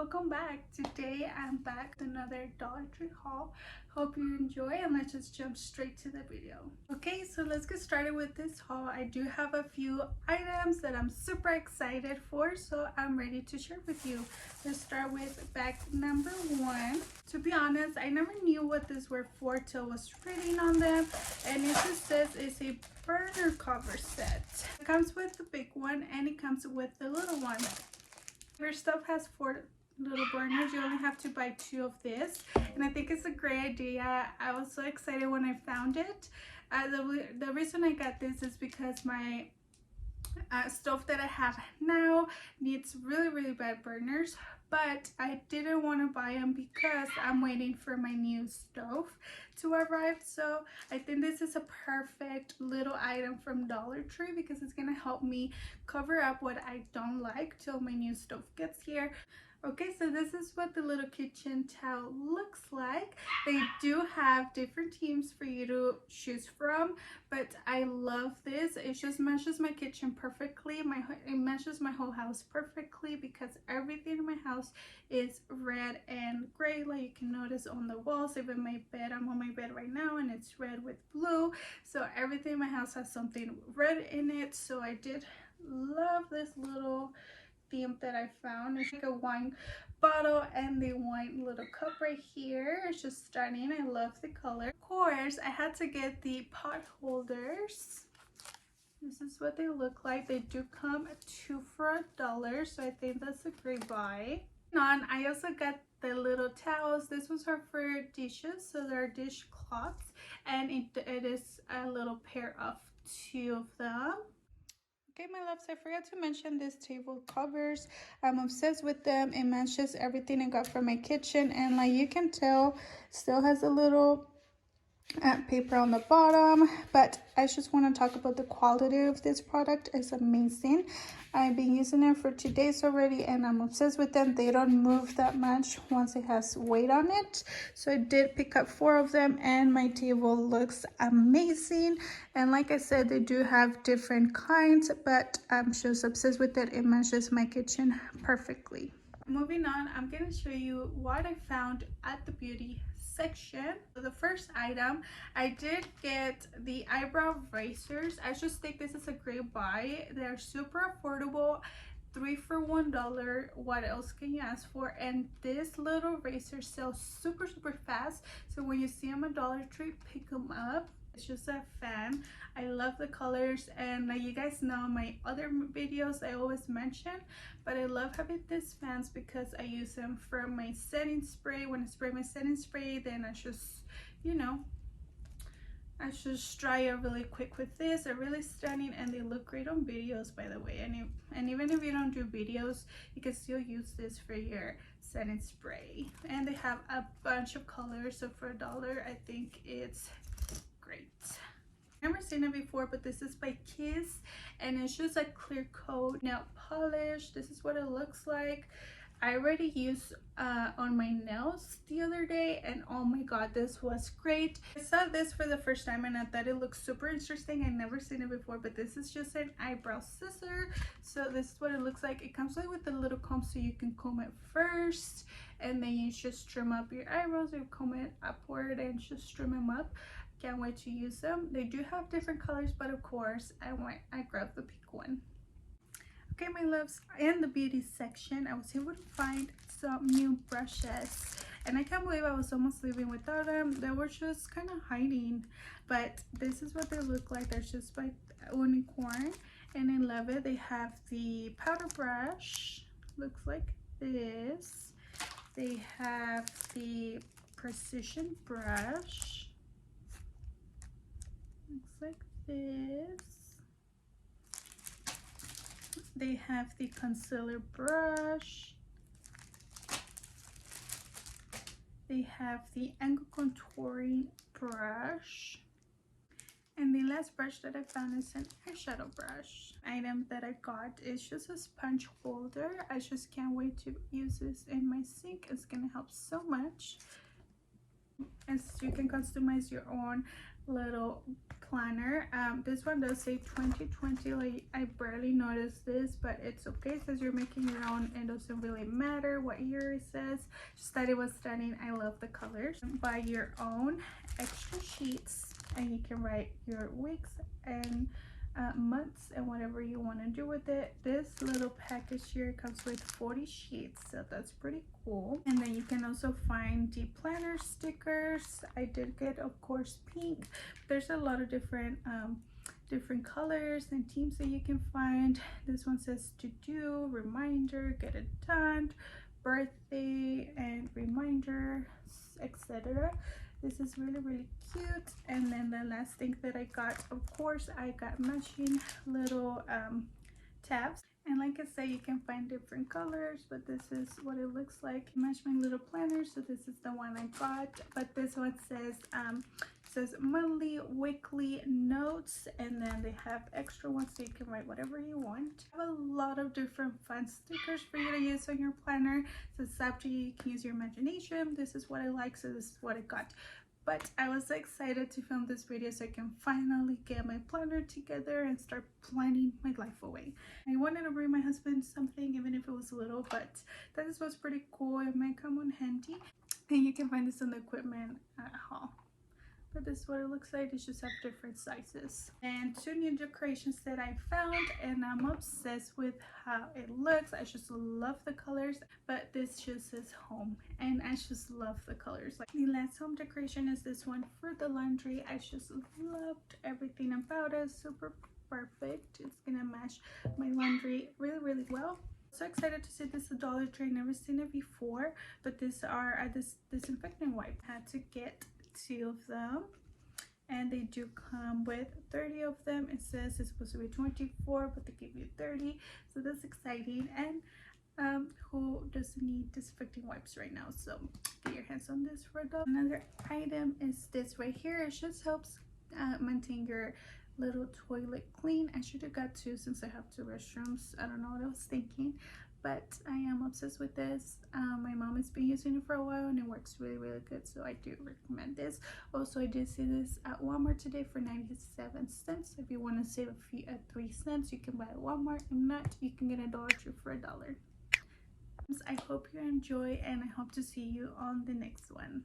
welcome back. Today I'm back with another Dollar Tree haul. Hope you enjoy, and let's just jump straight to the video. Okay, so let's get started with this haul. I do have a few items that I'm super excited for, so I'm ready to share with you. Let's start with bag number 1. To be honest, I never knew what these were for till I was reading on them, and it just says it's a burner cover set. It comes with the big one and it comes with the little one. Your stuff has 4 little burners. You only have to buy 2 of this, and I think it's a great idea. I was so excited when I found it. The reason I got this is because my stove that I have now needs really bad burners, but I didn't want to buy them because I'm waiting for my new stove to arrive. So I think this is a perfect little item from Dollar Tree because it's gonna help me cover up what I don't like till my new stove gets here. Okay, so this is what the little kitchen towel looks like. They do have different teams for you to choose from, but I love this. It just matches my kitchen perfectly. It matches my whole house perfectly because everything in my house is red and gray, like you can notice on the walls. Even my bed, I'm on my bed right now and it's red with blue. So everything in my house has something red in it. So I did love this little theme that I found. It's like a wine bottle and the wine little cup right here. It's just stunning. I love the color. Of course, I had to get the pot holders. This is what they look like. They do come 2 for $1, so I think that's a great buy. I also got the little towels. This was her for dishes, so they're dishcloths, and it is a little pair of 2 of them. Okay, my loves, I forgot to mention these table covers. I'm obsessed with them. It matches everything I got from my kitchen, and like you can tell, still has a little paper on the bottom. But I just want to talk about the quality of this product. It's amazing. I've been using it for 2 days already, and I'm obsessed with them. They don't move that much once it has weight on it. So I did pick up 4 of them, and my table looks amazing. And like I said, they do have different kinds, but I'm just obsessed with it. It matches my kitchen perfectly. Moving on, I'm going to show you what I found at the beauty section. So the first item, I did get the Eyebrow Racers. I just think this is a great buy. They're super affordable, 3 for $1. What else can you ask for? And this little razor sells super fast, so when you see them at Dollar Tree, pick them up. It's just a fan. I love the colors, and like you guys know, my other videos I always mention, but I love having these fans because I use them for my setting spray. When I spray my setting spray, then I just, you know, I just dry it really quick with this. They're really stunning, and they look great on videos, by the way. And even if you don't do videos, you can still use this for your setting spray. And they have a bunch of colors, so for $1, I think it's great. Never seen it before, but this is by Kiss, and it's just a clear coat nail polish. This is what it looks like. I already used on my nails the other day, and oh my god, this was great. I saw this for the first time and I thought it looked super interesting. I never seen it before, but this is just an eyebrow scissor. So this is what it looks like. It comes with a little comb, so you can comb it first, and then you just trim up your eyebrows, or comb it upward and just trim them up. Can't wait to use them. They do have different colors, but of course I grabbed the pink one. Okay, my loves, in the beauty section, I was able to find some new brushes, and I can't believe I was almost leaving without them. They were just kind of hiding, but this is what they look like. They're just by Unicorn, and I love it. They have the powder brush, looks like this. They have the precision brush, looks like this. They have the concealer brush. They have the angle contouring brush. And the last brush that I found is an eyeshadow brush. Item that I got is just a sponge holder. I just can't wait to use this in my sink. It's gonna help so much. As you can customize your own little planner. This one does say 2020. Like, I barely noticed this, but it's okay. It says you're making your own. It doesn't really matter what year it says, just that it was stunning. I love the colors. Buy your own extra sheets and you can write your weeks and months and whatever you want to do with it. This little package here comes with 40 sheets, so that's pretty cool. And then you can also find the planner stickers. I did get, of course, pink. There's a lot of different colors and themes that you can find. This one says to do, reminder, get it done, birthday, and reminder, etc. This is really cute. And then the last thing that I got, of course, I got matching little tabs. And like I say, you can find different colors, but this is what it looks like. Match my little planner, so this is the one I got. But this one says monthly, weekly notes, and then they have extra ones so you can write whatever you want. I have a lot of different fun stickers for you to use on your planner, so it's up to you. You can use your imagination. This is what I like, so this is what I got. But I was so excited to film this video so I can finally get my planner together and start planning my life away. I wanted to bring my husband something, even if it was little, but that is what's pretty cool. It might come in handy, and you can find this in the equipment haul. But this is what it looks like. It's just have different sizes. And 2 new decorations that I found, and I'm obsessed with how it looks. I just love the colors, but this just says home, and I just love the colors. Like, the last home decoration is this one for the laundry. I just loved everything about it. Super perfect. It's gonna match my laundry really well. So excited to see this at Dollar Tree. Never seen it before, but these are this disinfectant wipe. Had to get 2 of them, and they do come with 30 of them. It says it's supposed to be 24, but they give you 30, so that's exciting. And who doesn't need disinfecting wipes right now? So get your hands on this for a dollar. Another item is this right here. It just helps maintain your little toilet clean. I should have got 2 since I have 2 restrooms. I don't know what I was thinking, but I am obsessed with this. My mom has been using it for a while and it works really good, so I do recommend this. Also, I did see this at Walmart today for 97 cents. If you want to save a few 3 cents, you can buy at Walmart. If not, you can get a Dollar Tree for $1. I hope you enjoy, and I hope to see you on the next one.